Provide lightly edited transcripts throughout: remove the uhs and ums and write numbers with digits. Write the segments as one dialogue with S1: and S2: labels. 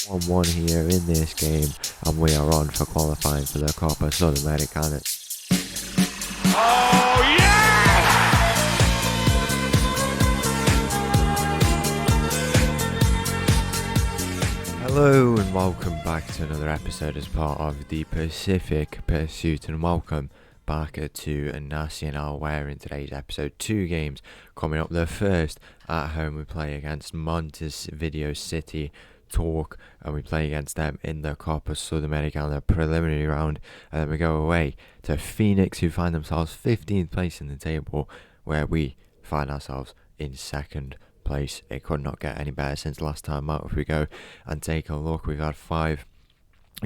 S1: 1-1 here in this game, and we are on for qualifying for the Copa Sudamericana.
S2: Oh, yeah!
S1: Hello and welcome back to another episode as part of the Pacific Pursuit, and welcome back to Nacional, where in today's episode 2 games coming up. The first at home, we play against Montevideo City Talk, and we play against them in the Copa Sudamericana preliminary round, and then we go away to Fenix, who find themselves 15th place in the table, where we find ourselves in second place. It could not get any better since last time out. If we go and take a look, we've had 5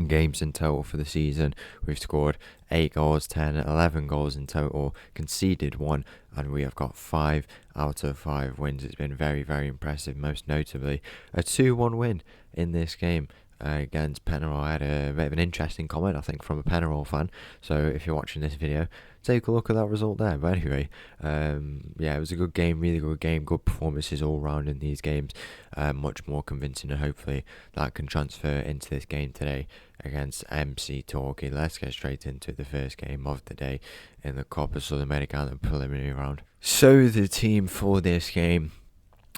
S1: games in total for the season. We've scored 8 goals, 11 goals in total, conceded 1, and we have got 5 out of 5 wins. It's been very, very impressive, most notably a 2-1 win in this game against Penarol. I had a bit of an interesting comment, I think, from a Penarol fan, so if you're watching this video, take a look at that result there. But anyway, it was a good game, really good game, good performances all round in these games, much more convincing, and hopefully that can transfer into this game today against MC Torquay. Let's get straight into the first game of the day in the Copa Sudamericana preliminary round. So the team for this game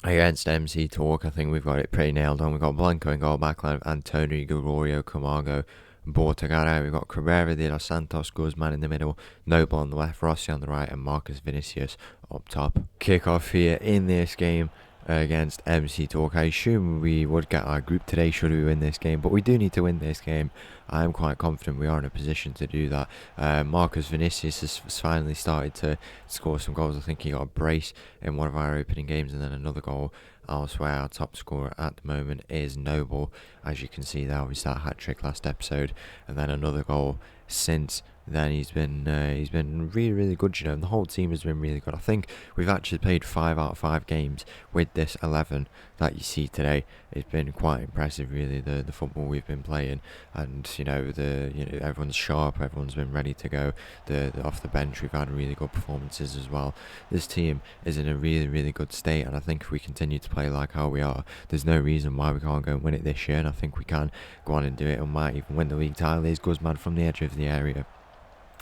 S1: against MC Talk, I think we've got it pretty nailed on. We've got Blanco in goal, backline of Antonio, Gregorio, Camargo, Bortagara. We've got Cabrera de los Santos, Guzman in the middle, Noble on the left, Rossi on the right, and Marcus Vinicius up top. Kick-off here in this game against MC Talk. I assume we would get our group today should we win this game, but we do need to win this game. I am quite confident we are in a position to do that. Marcus Vinicius has finally started to score some goals. I think he got a brace in one of our opening games and then another goal elsewhere. Our top scorer at the moment is Noble, as you can see there. We started hat-trick last episode, and then another goal since then. He's been really, really good, you know, and the whole team has been really good. I think we've actually played 5 out of 5 games with this 11 that you see today. It's been quite impressive, really, the football we've been playing, and everyone's sharp, everyone's been ready to go. The off the bench, we've had really good performances as well. This team is in a really, really good state, and I think if we continue to play like how we are, there's no reason why we can't go and win it this year, and I think we can go on and do it, and might even win the league title. Here's Guzman from the edge of the area,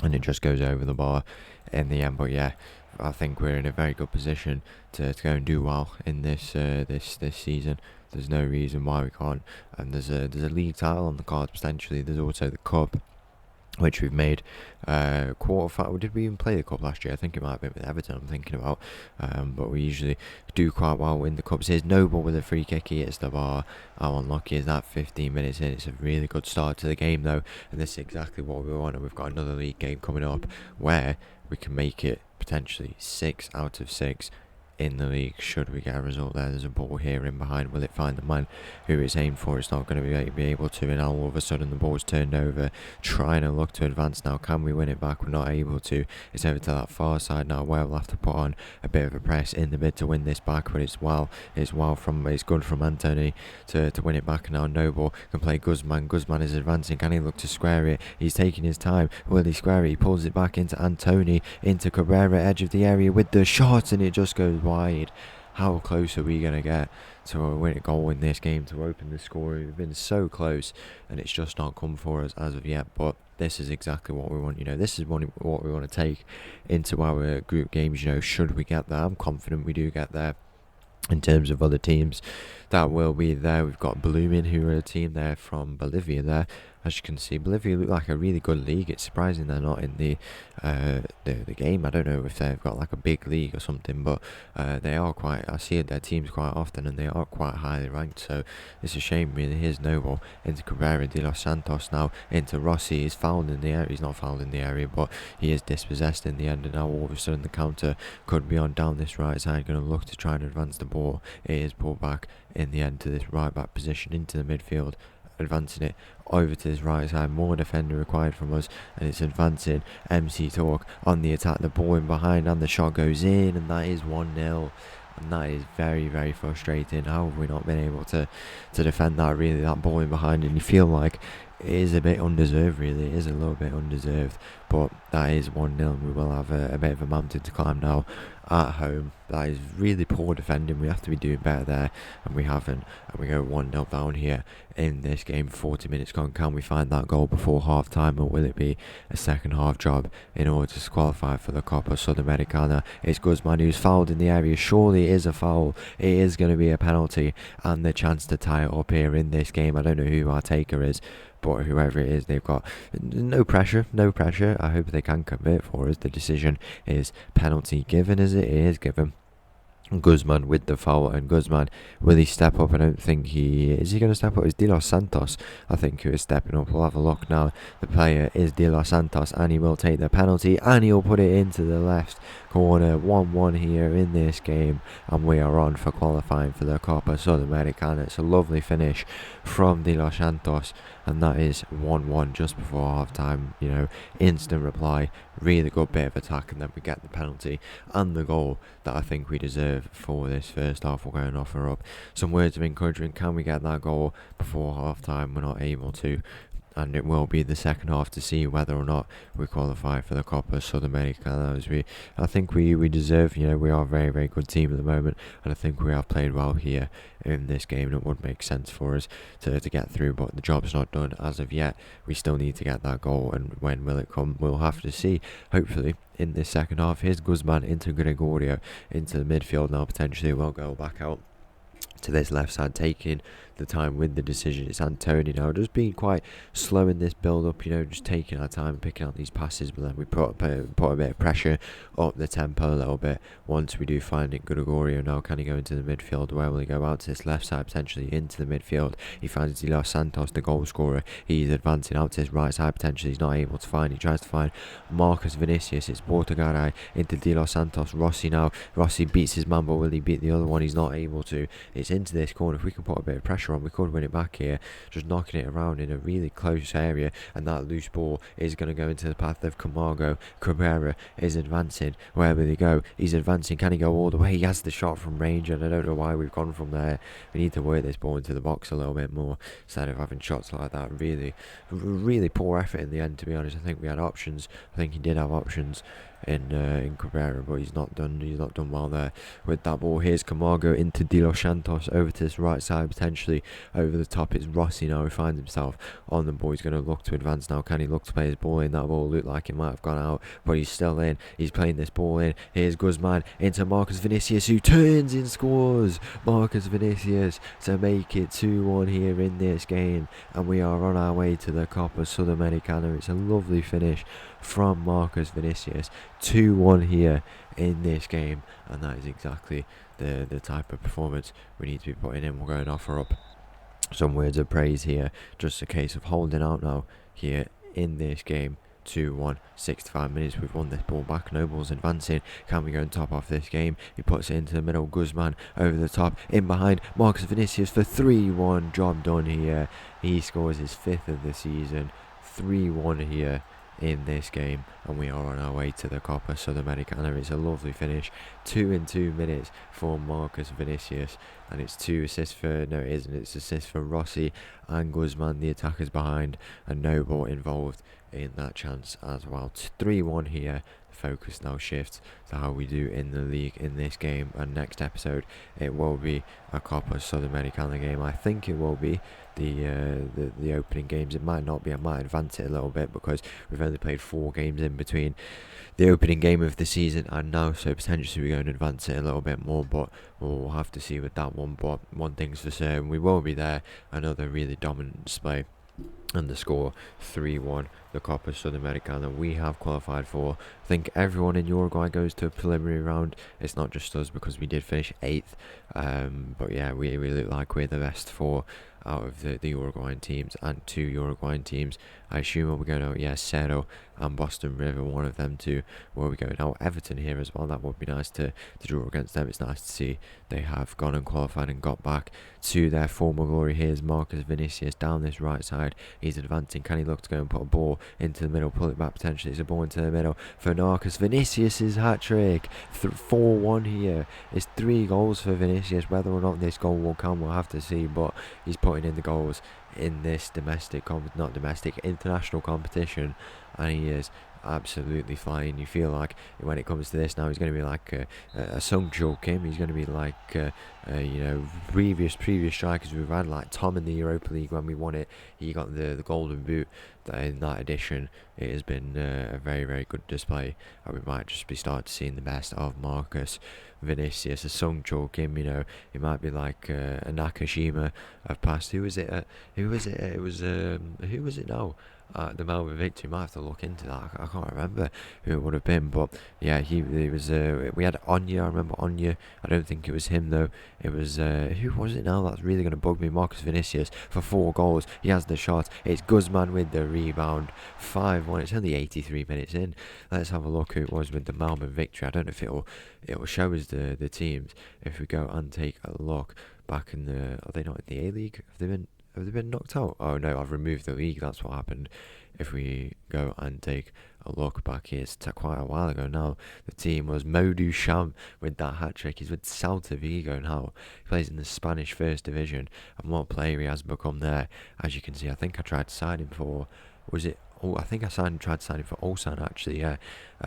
S1: and it just goes over the bar in the end. But yeah, I think we're in a very good position to go and do well in this season. There's no reason why we can't, and there's a league title on the cards potentially. There's also the cup, which we've made quarter final. Did we even play the cup last year? I think it might have been with Everton, I'm thinking about, but we usually do quite well in the cups. Here's Noble with a free kick. He hits the bar. How unlucky is that? 15 minutes in. It's a really good start to the game though, and this is exactly what we want. And we've got another league game coming up where we can make it potentially 6 out of 6 in the league should we get a result there. There's a ball here in behind. Will it find the man who it's aimed for? It's not going to be able to, and now all of a sudden the ball's turned over, trying to look to advance now. Can we win it back? We're not able to. It's over to that far side now, where we'll have to put on a bit of a press in the mid to win this back, but it's good from Anthony to win it back. Now Noble can play Guzman. Guzman is advancing. Can he look to square it? He's taking his time. Will he square it? He pulls it back into Anthony, into Cabrera, edge of the area with the shot, and it just goes wide. How close are we going to get to a winning goal in this game to open the score? We've been so close, and it's just not come for us as of yet, but this is exactly what we want. You know, this is what we want to take into our group games, you know, should we get there. I'm confident we do get there. In terms of other teams that will be there, we've got Blooming, who are a team there from Bolivia there. As you can see, Bolivia look like a really good league. It's surprising they're not in the game. I don't know if they've got like a big league or something, but they are quite. I see their teams quite often, and they are quite highly ranked. So it's a shame, really. Here's Noble into Cabrera de los Santos now into Rossi. He's fouled in the area. He's not fouled in the area, but he is dispossessed in the end. And now all of a sudden the counter could be on down this right side. Going to look to try and advance the ball. It is pulled back in the end to this right back position into the midfield. Advancing it over to his right side. More defender required from us, and it's advancing. MC Talk on the attack, the ball in behind, and the shot goes in, and that is 1-0. And that is very, very frustrating. How have we not been able to defend that, really? That ball in behind, and you feel like it is a bit undeserved, really. It is a little bit undeserved, but that is 1-0, and we will have a bit of a mountain to climb now at home. That is really poor defending. We have to be doing better there, and we haven't. And we go 1-0 down here in this game. 40 minutes gone. Can we find that goal before half time, or will it be a second half job in order to qualify for the Copa Sudamericana? It's Guzman who's fouled in the area. Surely it is a foul. It is going to be a penalty, and the chance to tie it up here in this game. I don't know who our taker is, but whoever it is, they've got no pressure. I hope they can convert for us. The decision is penalty given, as it is given. Guzman with the foul, and Guzman, will he step up? I don't think he is. He going to step up? It's De Los Santos, I think, who is stepping up. We'll have a look now. The player is De Los Santos, and he will take the penalty, and he'll put it into the left corner. 1-1 here in this game, and we are on for qualifying for the Copa Sudamericana. It's a lovely finish from De Los Santos, and that is 1-1 just before half time. Instant reply, really good bit of attack, and then we get the penalty and the goal that I think we deserve for this first half. We're going to offer up some words of encouragement. Can we get that goal before half time? We're not able to, and it will be the second half to see whether or not we qualify for the Copa Sudamericana, as I think we deserve. We are a very, very good team at the moment, and I think we have played well here in this game, and it would make sense for us to get through, but the job's not done as of yet. We still need to get that goal, and when will it come? We'll have to see. Hopefully in this second half. Here's Guzman into Gregorio into the midfield now. Potentially we'll go back out to this left side, taking the time with the decision. It's Antonio now, just being quite slow in this build up, just taking our time, picking out these passes, but then we put a bit of pressure up the tempo a little bit once we do find it. Gregorio now, can he go into the midfield? Where will he go? Out to this left side, potentially into the midfield. He finds De Los Santos, the goal scorer. He's advancing out to his right side, potentially he's not able to find. He tries to find Marcus Vinicius. It's Portugaray into De Los Santos. Rossi now, Rossi beats his man, but will he beat the other one? He's not able to. It's into this corner. If we can put a bit of pressure on, we could win it back here. Just knocking it around in a really close area, and that loose ball is going to go into the path of Camargo. Cabrera is advancing. Where will he go? He's advancing. Can he go all the way? He has the shot from range, and I don't know why we've gone from there. We need to work this ball into the box a little bit more instead of having shots like that. Really poor effort in the end, to be honest. I think we had options. I think he did have options in Cabrera, but he's not done well there with that ball. Here's Camargo into De Los Santos, over to this right side, potentially over the top. It's Rossi now who finds himself on the ball. He's going to look to advance now. Can he look to play his ball in? That ball looked like it might have gone out, but he's still in. He's playing this ball in. Here's Guzman into Marcus Vinicius, who turns and scores. Marcus Vinicius to make it 2-1 here in this game, and we are on our way to the Copa Sudamericana. It's a lovely finish from Marcus Vinicius. 2-1 here in this game, and that is exactly the type of performance we need to be putting in. We're going to offer up some words of praise here. Just a case of holding out now here in this game. 2-1, 65 minutes, we've won this ball back. Noble's advancing. Can we go and top off this game? He puts it into the middle. Guzman over the top, in behind Marcus Vinicius for 3-1. Job done here. He scores his 5th of the season. 3-1 here in this game, and we are on our way to the Copa Sudamericana. It's a lovely finish. 2 in 2 minutes for Marcus Vinicius, and it's 2 assists for, no it isn't, it's assists for Rossi and Guzman, the attackers behind, and Noble involved in that chance as well. 3-1 here. The focus now shifts to how we do in the league in this game, and next episode it will be a Copa Sudamericana game. I think it will be the opening games. It might not be. I might advance it a little bit because we've only played 4 games in between the opening game of the season and now, so potentially we're going to advance it a little bit more, but we'll have to see with that one. But one thing's for certain, we will be there. Another really dominant display, and the score 3-1, the Copa Sudamericana. We have qualified for, I think everyone in Uruguay goes to a preliminary round. It's not just us because we did finish 8th, but yeah, we look like we're the best 4 out of the Uruguayan teams, and 2 Uruguayan teams. I assume we're going to, Cerro and Boston River, one of them 2, where we go. Now Everton here as well, that would be nice to draw against them. It's nice to see they have gone and qualified and got back to their former glory. Here's Marcus Vinicius down this right side. He's advancing. Can he look to go and put a ball into the middle, pull it back potentially? It's a ball into the middle for Marcus Vinicius' hat-trick. 4-1 here. It's 3 goals for Vinicius. Whether or not this goal will come, we'll have to see, but he's putting in the goals in this international competition, and he is, absolutely flying. You feel like when it comes to this now, he's going to be like a Sung Chul Kim. He's going to be like previous strikers we've had, like Tom in the Europa League when we won it. He got the golden boot. In that edition, it has been a very, very good display, and we might just be starting to see the best of Marcus Vinicius, a Sung Chul Kim. He might be like a Nakashima of past. Who was it? Who was it? It was who was it now? The Melbourne victory. Might have to look into that. I can't remember who it would have been, but yeah, he was. We had Anya. I remember Anya. I don't think it was him though. It was who was it now? That's really going to bug me. Marcus Vinicius for 4 goals. He has the shot. It's Guzman with the rebound. 5-1. It's only 83 minutes in. Let's have a look who it was with the Melbourne victory. I don't know if it'll show us the teams if we go and take a look back in the. Are they not in the A League? Have they been knocked out? Oh no, I've removed the league. That's what happened. If we go and take a look back here, it's quite a while ago now. The team was Modou Cham with that hat-trick. He's with Celta Vigo now. He plays in the Spanish First Division. And what a player he has become there. As you can see, I think I tried to sign him for... Was it... Oh, I think I tried to sign him for Ulsan actually, yeah.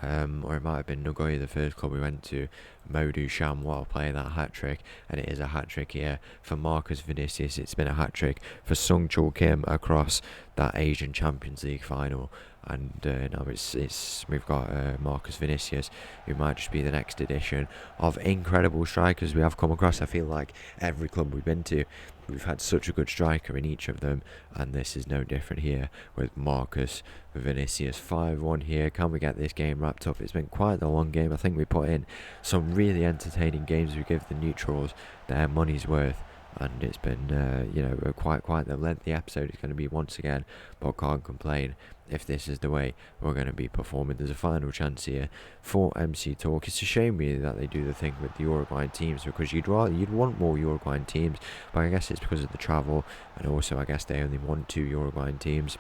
S1: Or it might have been Nagoya, the first club we went to. Modou Cham, what a player, that hat-trick. And it is a hat-trick here for Marcus Vinicius. It's been a hat-trick for Sung Chul Kim across that Asian Champions League final. And now we've got Marcus Vinicius, who might just be the next edition of incredible strikers we have come across. I feel like every club we've been to, we've had such a good striker in each of them, and this is no different here with Marcus Vinicius. 5-1 here. Can we get this game wrapped up? It's been quite a long game. I think we put in some really entertaining games. We give the neutrals their money's worth, and it's been quite the lengthy episode it's going to be once again, but can't complain if this is the way we're going to be performing. There's a final chance here for MC Talk. It's a shame really that they do the thing with the Uruguayan teams, because you'd want more Uruguayan teams, but I guess it's because of the travel, and also I guess they only want 2 Uruguayan teams.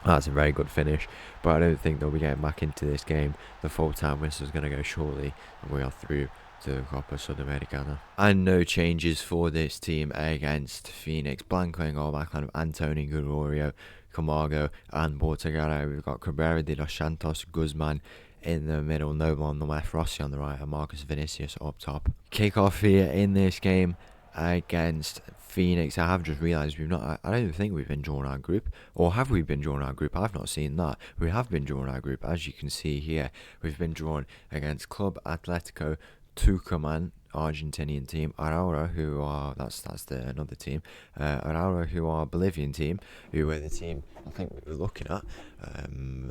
S1: That's a very good finish, but I don't think they'll be getting back into this game. The full-time whistle is going to go shortly, and we are through to the Copa Sudamericana. And no changes for this team against Fenix. Blanco in goal, backline of Antonio Gregorio, Camargo and Bortegara. We've got Cabrera de los Santos, Guzman in the middle, Noble on the left, Rossi on the right, and Marcus Vinicius up top. Kick-off here in this game against Fenix. I have just realised I don't think we've been drawn our group. Or have we been drawn our group? I've not seen that. We have been drawn our group. As you can see here, we've been drawn against Club Atletico Tucumán, Argentinian team, Araura, who are another team, Araura, who are Bolivian team, who were the team I think we were looking at,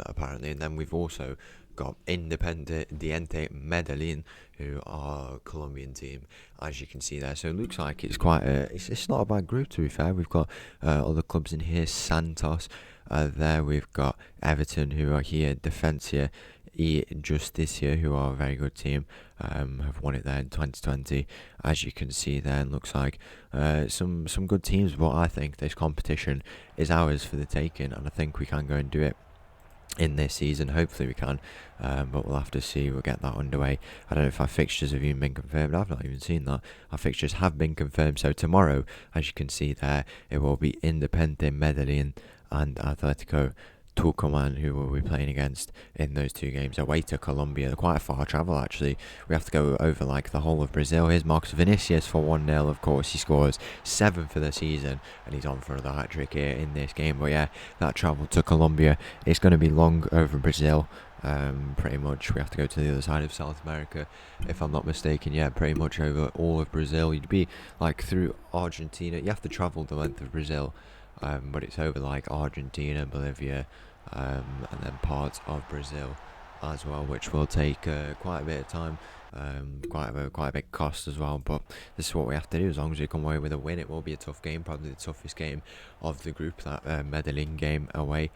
S1: apparently, and then we've also got Independiente Medellin, who are Colombian team, as you can see there. So it looks like it's it's not a bad group, to be fair. We've got other clubs in here, Santos, there we've got Everton, who are here, Defensa y Justicia, who are a very good team, have won it there in 2020, as you can see there. And looks like some good teams, but I think this competition is ours for the taking, and I think we can go and do it in this season. Hopefully we can, but we'll have to see. We'll get that underway. I don't know if our fixtures have even been confirmed. I've not even seen that. Our fixtures have been confirmed, so tomorrow, as you can see there, it will be Independiente Medellin and Atletico Tucumán, who will be playing against in those 2 games, away to Colombia. Quite a far travel, actually. We have to go over like the whole of Brazil. Here's Marcus Vinicius for 1-0. Of course, he scores 7 for the season, and he's on for another hat-trick here in this game. But yeah, that travel to Colombia, it's going to be long over Brazil. Pretty much we have to go to the other side of South America, if I'm not mistaken. Yeah, pretty much over all of Brazil. You'd be like through Argentina. You have to travel the length of Brazil, but it's over like Argentina, Bolivia, and then parts of Brazil as well, which will take quite a bit of time, quite a big cost as well. But this is what we have to do. As long as we come away with a win, it will be a tough game, probably the toughest game of the group, that Medellin game away.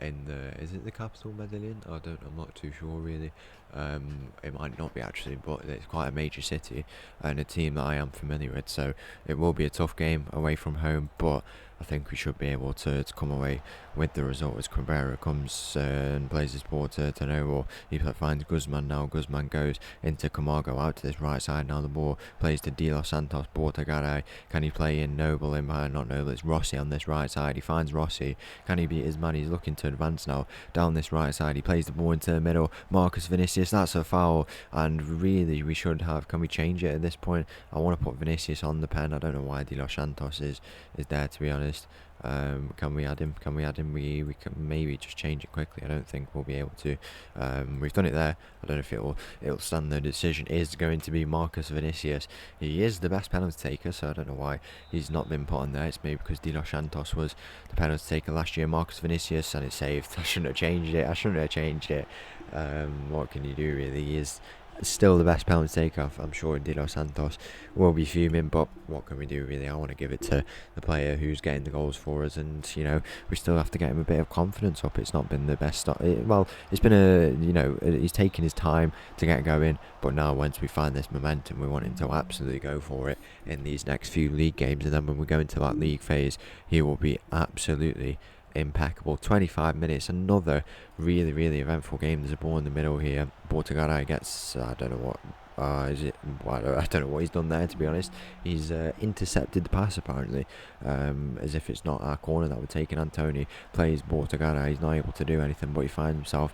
S1: Is it the capital, Medellin? I'm not too sure really. It might not be actually, but it's quite a major city and a team that I am familiar with, so it will be a tough game away from home. But I think we should be able to come away with the result as Cabrera comes and plays his ball to Noble. He finds Guzman now. Guzman goes into Camargo out to this right side. Now the ball plays to De Los Santos. Bortagaray. Can he play in Noble in behind? Not Noble, it's Rossi on this right side. He finds Rossi. Can he beat his man? He's looking to advance now down this right side. He plays the ball into the middle. Marcus Vinicius, that's a foul. And really, we should have. Can we change it at this point? I want to put Vinicius on the pen. I don't know why De Los Santos is there, to be honest. Can we add him? We can maybe just change it quickly. I don't think we'll be able to. We've done it there. I don't know if it'll stand. The decision is going to be Marcus Vinicius. He is the best penalty taker, so I don't know why he's not been put on there. It's maybe because De Los Santos was the penalty taker last year. Marcus Vinicius, and it's saved. I shouldn't have changed it. What can you do really? He is still the best penalty taker. I'm sure De Los Santos will be fuming, but what can we do really? I want to give it to the player who's getting the goals for us, and we still have to get him a bit of confidence up. It's not been the best start. It's been he's taken his time to get going, but now once we find this momentum, we want him to absolutely go for it in these next few league games, and then when we go into that league phase, he will be absolutely impeccable. 25 minutes, another really, really eventful game. There's a ball in the middle here. Bortagaray gets, I don't know what he's done there, to be honest. He's intercepted the pass apparently, as if it's not our corner that we're taking. Antony plays Bortagaray. He's not able to do anything, but he finds himself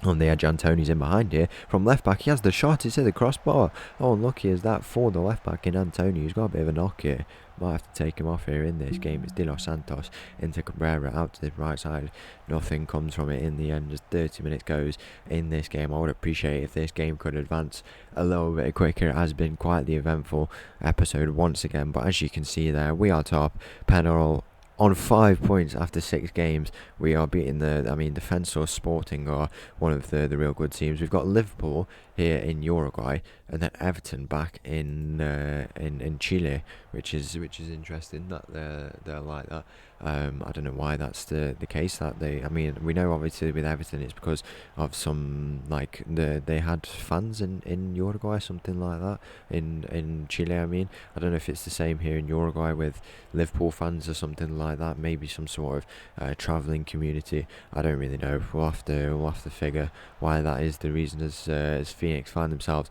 S1: on the edge. Antony's in behind here from left back. He has the shot. It's at the crossbar. Oh, unlucky is that for the left back in Antony, who's got a bit of a knock here. Might have to take him off here in this game. It's De Los Santos into Cabrera out to the right side. Nothing comes from it in the end. Just 30 minutes goes in this game. I would appreciate if this game could advance a little bit quicker. It has been quite the eventful episode once again, but as you can see there, we are top. Penarol on 5 points after 6 games. We are beating Defensor Sporting are one of the real good teams. We've got Liverpool here in Uruguay, and then Everton back in Chile, which is interesting that they're like that. I don't know why that's the case. That we know obviously with Everton it's because of some they had fans in Uruguay, something like that in Chile. I don't know if it's the same here in Uruguay with Liverpool fans or something like that. Maybe some sort of travelling community. I don't really know. We'll have to figure why that is the reason. As Fenix find themselves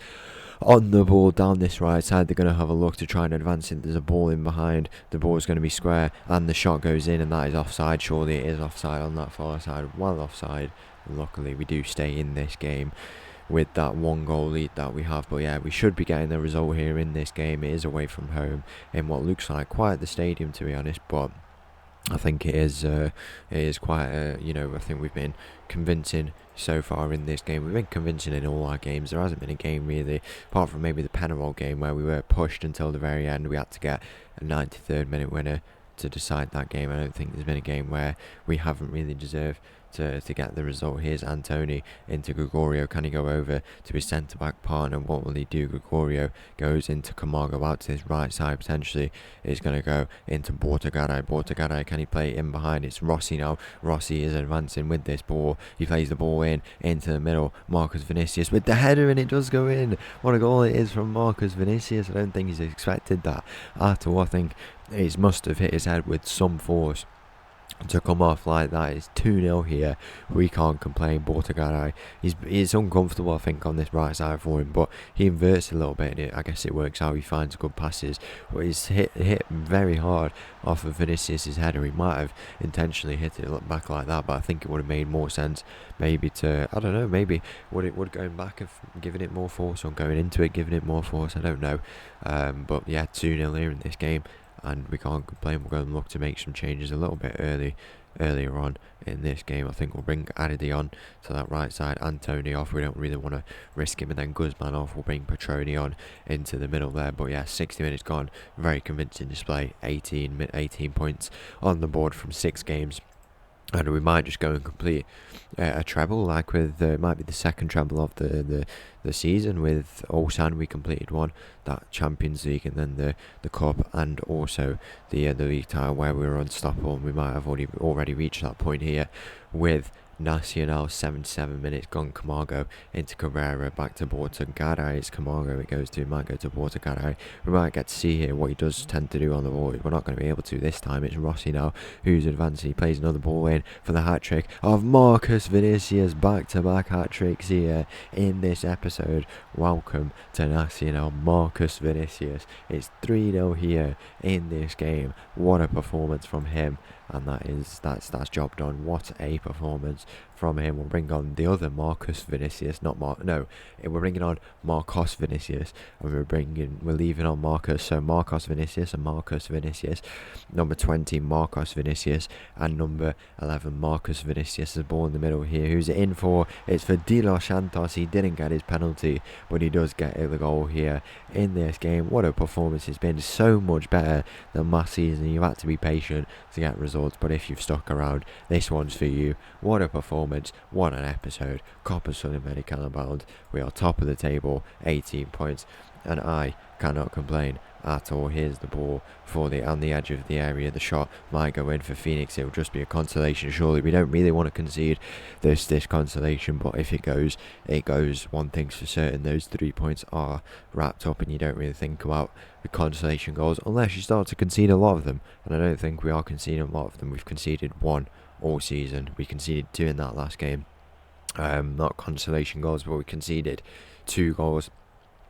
S1: on the ball down this right side, they're going to have a look to try and advance it. There's a ball in behind. The ball is going to be square, and the shot goes in, and that is offside. Surely it is offside on that far side. Well offside. And luckily we do stay in this game with that 1-goal lead that we have. But yeah, we should be getting the result here in this game. It is away from home in what looks like quite the stadium, to be honest, but I think it is quite I think we've been convincing so far in this game. We've been convincing in all our games. There hasn't been a game really, apart from maybe the Penarol game where we were pushed until the very end. We had to get a 93rd minute winner to decide that game. I don't think there's been a game where we haven't really deserved to get the result. Here's Antony into Gregorio. Can he go over to his centre back partner? What will he do? Gregorio goes into Camargo out to his right side. Potentially is going to go into Bortagaray. Can he play in behind? It's Rossi now. Rossi is advancing with this ball. He plays the ball into the middle. Marcus Vinicius with the header, and it does go in. What a goal it is from Marcus Vinicius. I don't think he's expected that at all. I think he must have hit his head with some force to come off like that. It's 2-0 here. We can't complain. Bortagaray, he's uncomfortable, I think, on this right side for him, but he inverts a little bit, and I guess it works out. He finds good passes, but he's hit very hard off of Vinicius' header. He might have intentionally hit it back like that, but I think it would have made more sense maybe to, I don't know, maybe would going back have given it more force, or going into it giving it more force, I don't know. But yeah, 2-0 here in this game, and we can't complain. We're going to look to make some changes a little bit earlier on in this game. I think we'll bring Adidi on to that right side, Antony off. We don't really want to risk him, and then Guzman off. We'll bring Petroni on into the middle there. But yeah, 60 minutes gone. Very convincing display. 18 points on the board from 6 games. And we might just go and complete a treble, like with it might be the second treble of the season. With Ulsan, we completed one, that Champions League, and then the Cup, and also the league title where we were unstoppable. And we might have already reached that point here with Nacional, 77 minutes gone. Camargo into Carrera, back to Bortagaray. It's Camargo it goes to, might go to Bortagaray. We might get to see here what he does tend to do on the ball. We're not going to be able to this time. It's Rossi now who's advancing. He plays another ball in for the hat-trick of Marcus Vinicius. Back-to-back hat-tricks here in this episode. Welcome to Nacional, Marcus Vinicius. It's 3-0 here in this game. What a performance from him. And that's job done. What a performance from him. We'll bring on the other Marcus Vinicius, we're bringing on Marcos Vinicius, and we're leaving on Marcus. So Marcos Vinicius and Marcus Vinicius, number 20 Marcos Vinicius and number 11 Marcus Vinicius. The ball in the middle here. Who's it in for? It's for De Los Santos. He didn't get his penalty, but he does get the goal here in this game. What a performance. It's been so much better than last season. You've had to be patient to get results, but if you've stuck around, this one's for you. What a performance, what an episode. Copa Sudamericana bound. We are top of the table, 18 points, and I cannot complain at all. Here's the ball on the edge of the area. The shot might go in for Fenix. It'll just be a consolation, surely. We don't really want to concede this consolation, but if it goes, it goes. One thing's for certain, those 3 points are wrapped up, and you don't really think about the consolation goals unless you start to concede a lot of them, and I don't think we are conceding a lot of them. We've conceded one all season. We conceded 2 in that last game. Not consolation goals, but we conceded 2 goals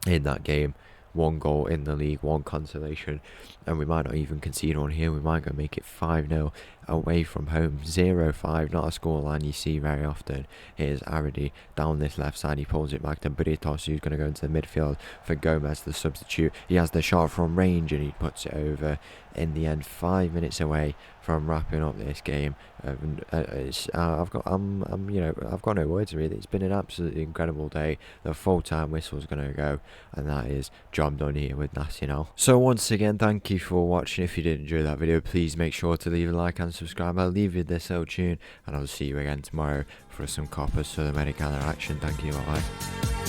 S1: in that game. 1 goal in the league, 1 consolation, and we might not even concede one here. We might go make it 5-0 away from home. 0-5, not a scoreline you see very often. Here's Aridi down this left side. He pulls it back to Britos, who's going to go into the midfield for Gomez, the substitute. He has the shot from range and he puts it over. In the end, 5 minutes away from wrapping up this game. I've got no words really. It's been an absolutely incredible day. The full-time whistle is going to go, and that is job done here with Nacional. So once again, thank you for watching. If you did enjoy that video, please make sure to leave a like and subscribe. I'll leave you this little tune, and I'll see you again tomorrow for some Copa Sudamericana action. Thank you, bye.